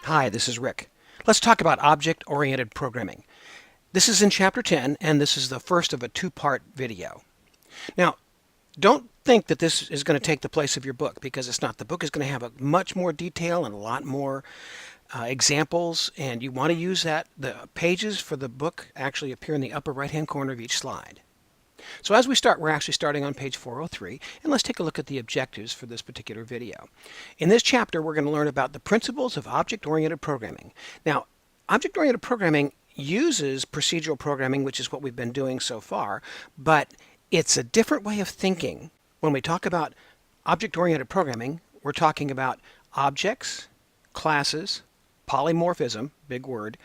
Hi, this is Rick. Let's talk about object-oriented programming. This is in Chapter 10, and this is the first of a two-part video. Now, don't think that this is going to take the place of your book, because it's not. The book is going to have a much more detail and a lot more examples, and you want to use that. The pages for the book actually appear in the upper right-hand corner of each slide. So as we start, we're actually starting on page 403, and let's take a look at the objectives for this particular video. In this chapter, we're going to learn about the principles of object-oriented programming. Now, object-oriented programming uses procedural programming, which is what we've been doing so far, but it's a different way of thinking. When we talk about object-oriented programming, we're talking about objects, classes, polymorphism, big word,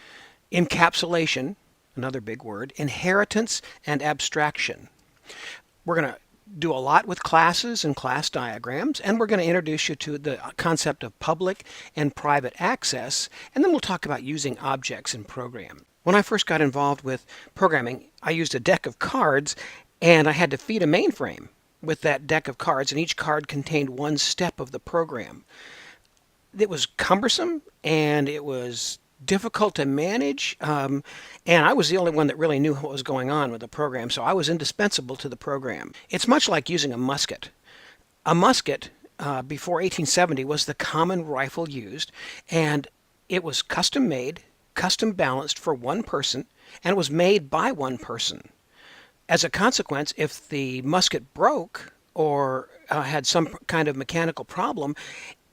encapsulation, another big word, inheritance, and abstraction. We're going to do a lot with classes and class diagrams, and we're going to introduce you to the concept of public and private access, and then we'll talk about using objects in program. When I first got involved with programming, I used a deck of cards, and I had to feed a mainframe with that deck of cards, and each card contained one step of the program. It was cumbersome, and it was difficult to manage, and I was the only one that really knew what was going on with the program, so I was indispensable to the program. It's much like using a musket. A musket, before 1870, was the common rifle used, and it was custom made, custom balanced for one person, and it was made by one person. As a consequence, if the musket broke or had some kind of mechanical problem,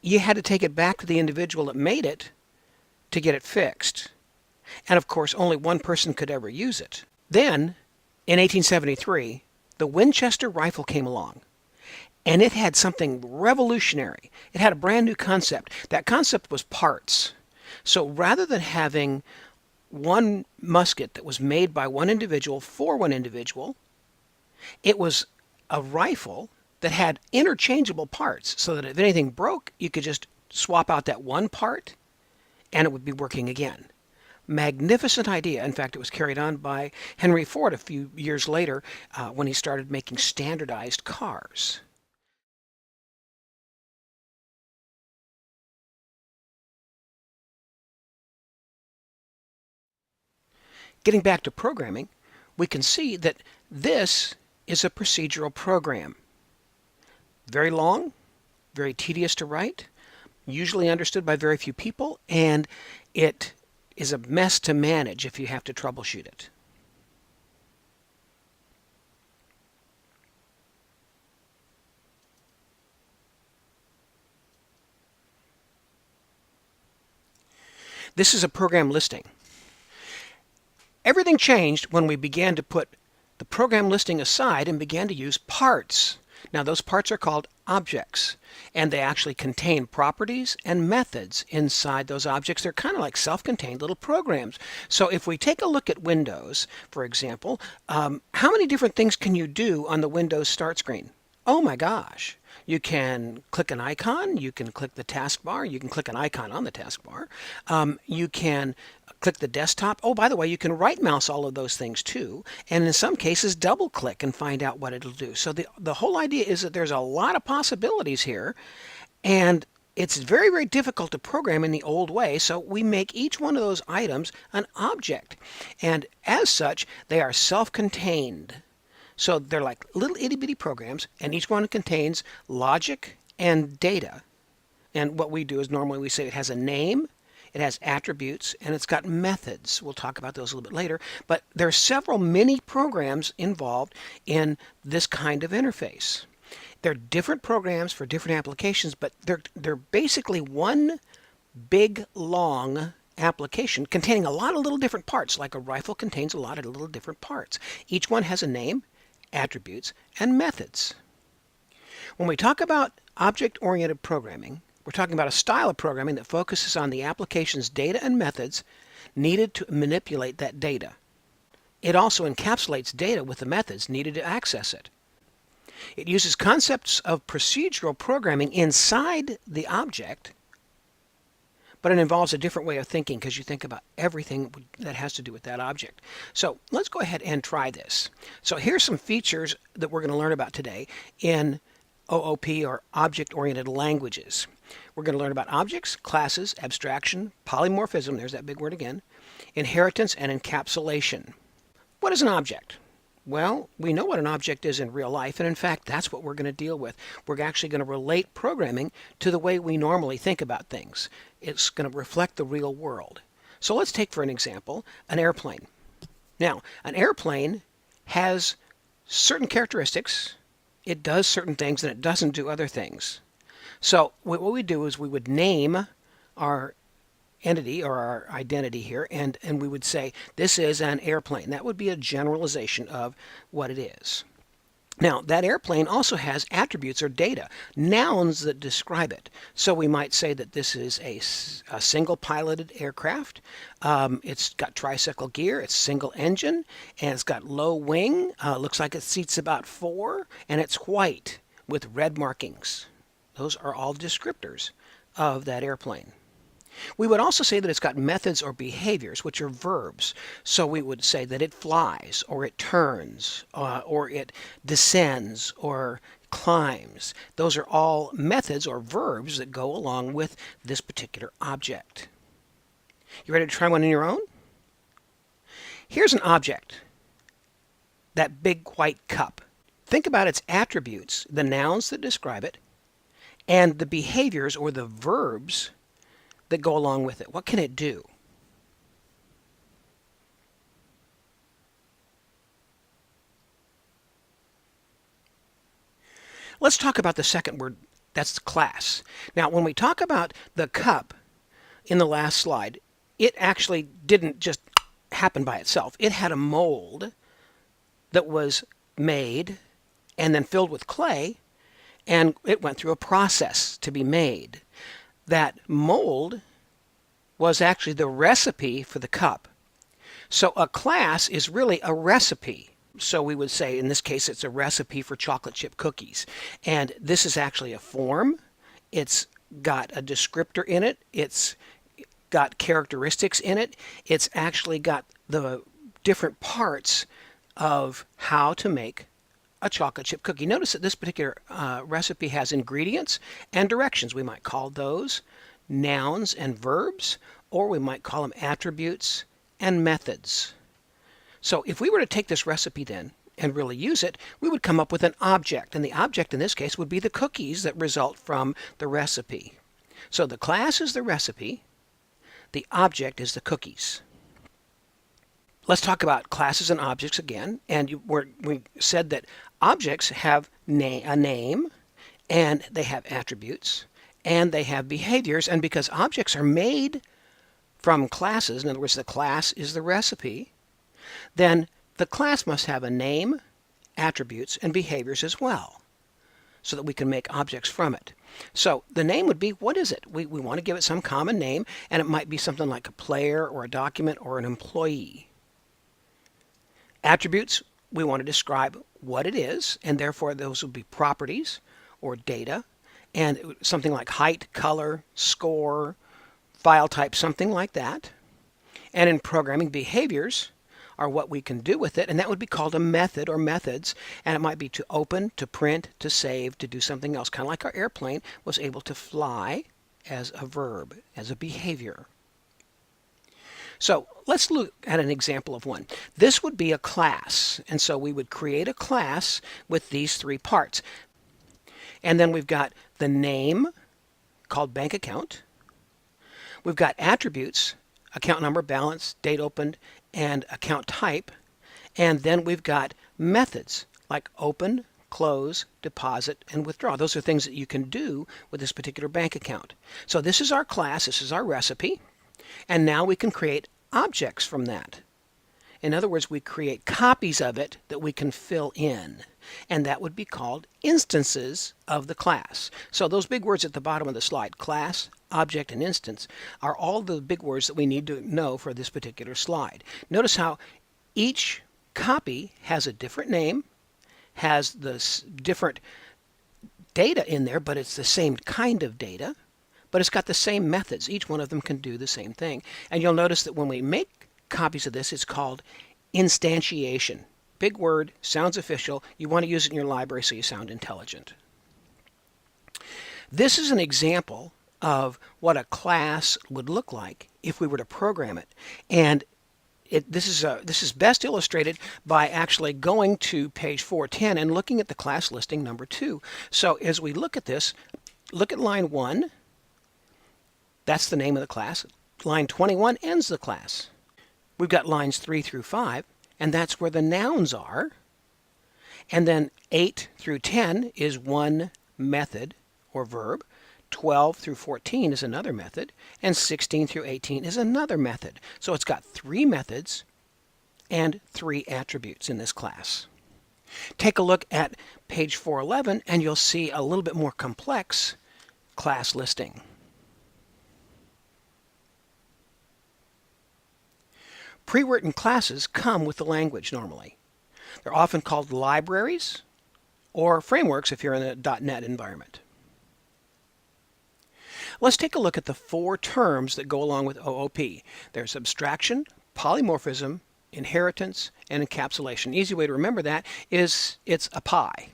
you had to take it back to the individual that made it to get it fixed. And of course, only one person could ever use it. Then, in 1873, the Winchester rifle came along, and it had something revolutionary. It had a brand new concept. That concept was parts. So rather than having one musket that was made by one individual for one individual, it was a rifle that had interchangeable parts, so that if anything broke, you could just swap out that one part and it would be working again. Magnificent idea. In fact, it was carried on by Henry Ford a few years later when he started making standardized cars. Getting back to programming, we can see that this is a procedural program. Very long, very tedious to write, usually understood by very few people, and it is a mess to manage if you have to troubleshoot it. This is a program listing. Everything changed when we began to put the program listing aside and began to use parts. Now, those parts are called objects, and they actually contain properties and methods inside those objects. They're kind of like self-contained little programs. So if we take a look at Windows, for example, how many different things can you do on the Windows start screen? Oh my gosh. You can click an icon, you can click the taskbar, you can click an icon on the taskbar, you can click the desktop. Oh, by the way, you can right mouse all of those things too, and in some cases double click and find out what it'll do. So the whole idea is that there's a lot of possibilities here, and it's very, very difficult to program in the old way, so we make each one of those items an object, and as such, they are self-contained. So they're like little itty-bitty programs, and each one contains logic and data. And what we do is normally we say it has a name, it has attributes, and it's got methods. We'll talk about those a little bit later. But there are several mini programs involved in this kind of interface. They're different programs for different applications, but they're basically one big, long application containing a lot of little different parts, like a rifle contains a lot of little different parts. Each one has a name, attributes, and methods. When we talk about object-oriented programming, we're talking about a style of programming that focuses on the application's data and methods needed to manipulate that data. It also encapsulates data with the methods needed to access it. It uses concepts of procedural programming inside the object, but it involves a different way of thinking because you think about everything that has to do with that object. So let's go ahead and try this. So here's some features that we're going to learn about today in OOP, or object-oriented languages. We're going to learn about objects, classes, abstraction, polymorphism, there's that big word again, inheritance, and encapsulation. What is an object? Well, we know what an object is in real life, and in fact, that's what we're going to deal with. We're actually going to relate programming to the way we normally think about things. It's going to reflect the real world. So let's take, for an example, an airplane. Now, an airplane has certain characteristics. It does certain things, and it doesn't do other things. So what we do is we would name our entity or our identity here, and we would say this is an airplane. That would be a generalization of what it is. Now, that airplane also has attributes or data, nouns that describe it. So we might say that this is a single piloted aircraft. It's got tricycle gear, it's single engine, and it's got low wing. Looks like it seats about 4, and it's white with red markings. Those are all descriptors of that airplane. We would also say that it's got methods or behaviors, which are verbs. So we would say that it flies, or it turns, or it descends, or climbs. Those are all methods or verbs that go along with this particular object. You ready to try one on your own? Here's an object, that big white cup. Think about its attributes, the nouns that describe it, and the behaviors or the verbs that go along with it. What can it do? Let's talk about the second word. That's class. Now, when we talk about the cup in the last slide, it actually didn't just happen by itself. It had a mold that was made and then filled with clay, and it went through a process to be made. That mold was actually the recipe for the cup. So a class is really a recipe. So we would say, in this case, it's a recipe for chocolate chip cookies. And this is actually a form. It's got a descriptor in it. It's got characteristics in it. It's actually got the different parts of how to make a chocolate chip cookie. Notice that this particular recipe has ingredients and directions. We might call those nouns and verbs, or we might call them attributes and methods. So if we were to take this recipe then and really use it, we would come up with an object, and the object in this case would be the cookies that result from the recipe. So the class is the recipe, the object is the cookies. Let's talk about classes and objects again. And we said that objects have a name, and they have attributes, and they have behaviors. And because objects are made from classes, in other words, the class is the recipe, then the class must have a name, attributes, and behaviors as well, so that we can make objects from it. So the name would be, what is it? We want to give it some common name, and it might be something like a player or a document or an employee. Attributes, we want to describe what it is, and therefore those would be properties or data, and something like height, color, score, file type, something like that. And in programming, behaviors are what we can do with it, and that would be called a method or methods, and it might be to open, to print, to save, to do something else, kind of like our airplane was able to fly as a verb, as a behavior. So let's look at an example of one. This would be a class, and so we would create a class with these 3 parts. And then we've got the name, called bank account. We've got attributes, account number, balance, date opened, and account type. And then we've got methods, like open, close, deposit, and withdraw. Those are things that you can do with this particular bank account. So this is our class, this is our recipe. And now we can create objects from that. In other words, we create copies of it that we can fill in. And that would be called instances of the class. So those big words at the bottom of the slide, class, object, and instance, are all the big words that we need to know for this particular slide. Notice how each copy has a different name, has the different data in there, but it's the same kind of data. but it's got the same methods. Each one of them can do the same thing. And you'll notice that when we make copies of this, it's called instantiation. Big word, sounds official. You want to use it in your library so you sound intelligent. This is an example of what a class would look like if we were to program it. And this is best illustrated by actually going to page 410 and looking at the class listing number 2. So as we look at this, look at line 1. That's the name of the class. Line 21 ends the class. We've got lines 3 through 5, and that's where the nouns are. And then 8 through 10 is one method or verb. 12 through 14 is another method, and 16 through 18 is another method. So it's got 3 methods and 3 attributes in this class. Take a look at page 411 and you'll see a little bit more complex class listing. Pre-written classes come with the language normally. They're often called libraries or frameworks if you're in a .NET environment. Let's take a look at the 4 terms that go along with OOP. There's abstraction, polymorphism, inheritance, and encapsulation. Easy way to remember that is it's a pie.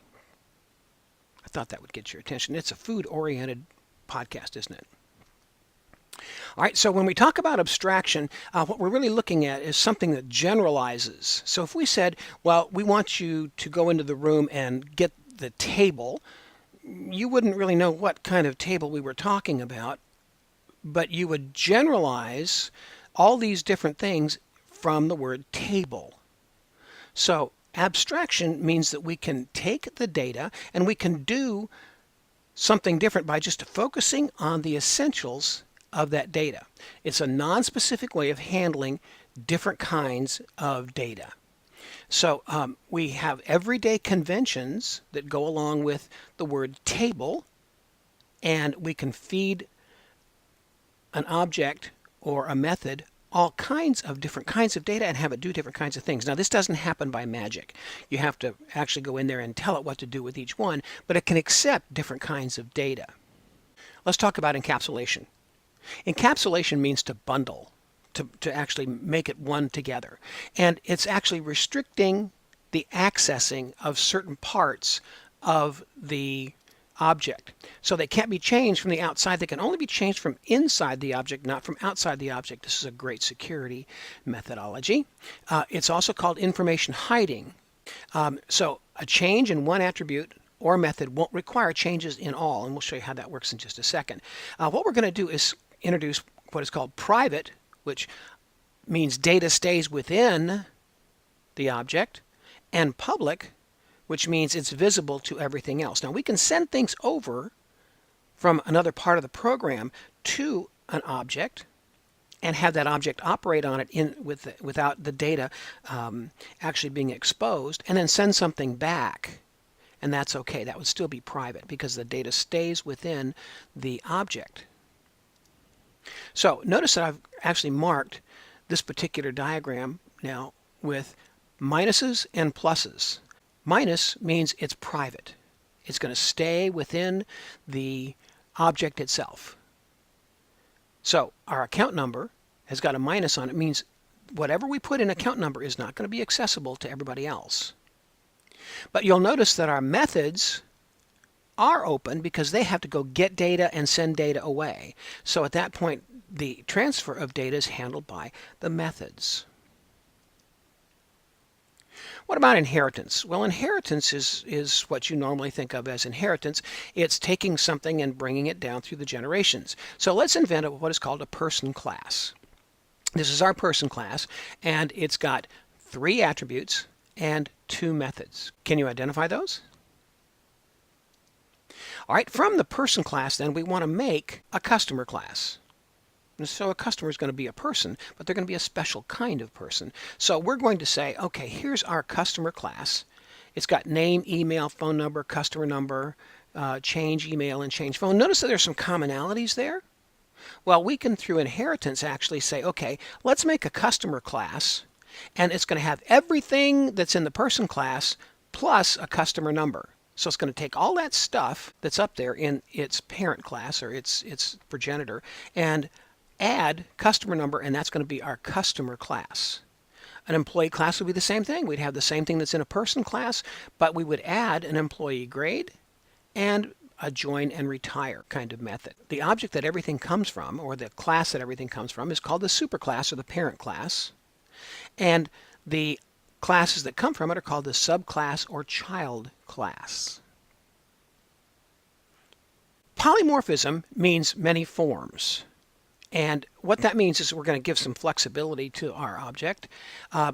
I thought that would get your attention. It's a food-oriented podcast, isn't it? All right, so when we talk about abstraction, what we're really looking at is something that generalizes. So if we said, well, we want you to go into the room and get the table, you wouldn't really know what kind of table we were talking about, but you would generalize all these different things from the word table. So abstraction means that we can take the data and we can do something different by just focusing on the essentials of that data. It's a non-specific way of handling different kinds of data. So we have everyday conventions that go along with the word table, and we can feed an object or a method all kinds of different kinds of data and have it do different kinds of things. Now, this doesn't happen by magic. You have to actually go in there and tell it what to do with each one, but it can accept different kinds of data. Let's talk about encapsulation. Encapsulation means to bundle. To actually make it one together. And it's actually restricting the accessing of certain parts of the object. So they can't be changed from the outside. They can only be changed from inside the object, not from outside the object. This is a great security methodology. It's also called information hiding. So a change in one attribute or method won't require changes in all, and we'll show you how that works in just a second. What we're going to do is introduce what is called private, which means data stays within the object, and public, which means it's visible to everything else. Now, we can send things over from another part of the program to an object and have that object operate on it without the data actually being exposed, and then send something back. And that's okay. That would still be private because the data stays within the object. So notice that I've actually marked this particular diagram now with minuses and pluses. Minus means it's private. It's going to stay within the object itself. So our account number has got a minus on it. It means whatever we put in account number is not going to be accessible to everybody else. But you'll notice that our methods are open because they have to go get data and send data away. So at that point, the transfer of data is handled by the methods. What about inheritance? Well, inheritance is what you normally think of as inheritance. It's taking something and bringing it down through the generations. So let's invent what is called a person class. This is our person class, and it's got 3 attributes and 2 methods. Can you identify those? All right, from the person class, then, we want to make a customer class. And so a customer is going to be a person, but they're going to be a special kind of person. So we're going to say, okay, here's our customer class. It's got name, email, phone number, customer number, change email, and change phone. Notice that there's some commonalities there. Well, we can, through inheritance, actually say, okay, let's make a customer class, and it's going to have everything that's in the person class plus a customer number. So it's going to take all that stuff that's up there in its parent class or its progenitor and add customer number, and that's going to be our customer class. An employee class would be the same thing. We'd have the same thing that's in a person class, but we would add an employee grade and a join and retire kind of method. The object that everything comes from, or the class that everything comes from, is called the superclass or the parent class. And the classes that come from it are called the subclass or child class. Polymorphism means many forms. And what that means is we're going to give some flexibility to our object.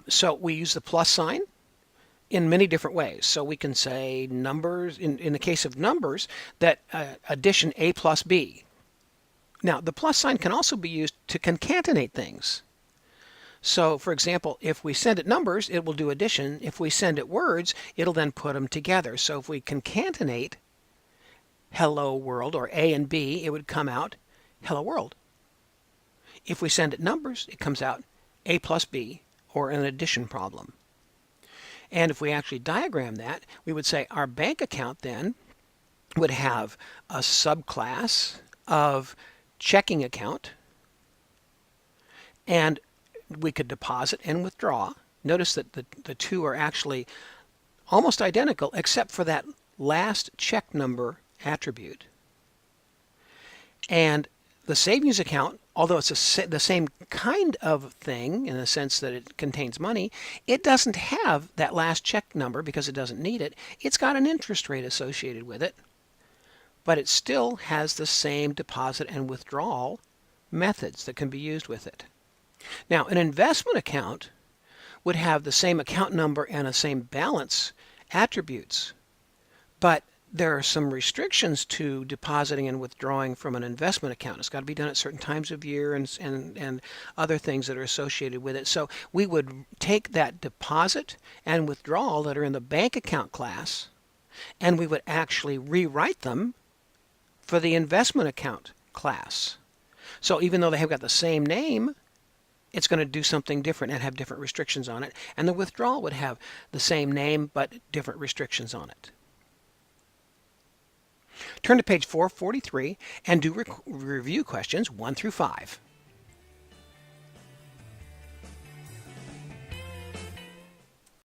So we use the plus sign in many different ways. So we can say numbers, in the case of numbers, that addition A plus B. Now, the plus sign can also be used to concatenate things. So, for example, if we send it numbers, it will do addition. If we send it words, it'll then put them together. So if we concatenate hello world, or A and B, it would come out hello world. If we send it numbers, it comes out A plus B, or an addition problem. And if we actually diagram that, we would say our bank account then would have a subclass of checking account, and we could deposit and withdraw. Notice that the two are actually almost identical except for that last check number attribute. And the savings account, although it's the same kind of thing in the sense that it contains money, it doesn't have that last check number because it doesn't need it. It's got an interest rate associated with it, but it still has the same deposit and withdrawal methods that can be used with it. Now, an investment account would have the same account number and the same balance attributes, but there are some restrictions to depositing and withdrawing from an investment account. It's got to be done at certain times of year and other things that are associated with it. So we would take that deposit and withdrawal that are in the bank account class, and we would actually rewrite them for the investment account class. So even though they have got the same name, it's going to do something different and have different restrictions on it. And the withdrawal would have the same name but different restrictions on it. Turn to page 443 and do review questions 1 through 5.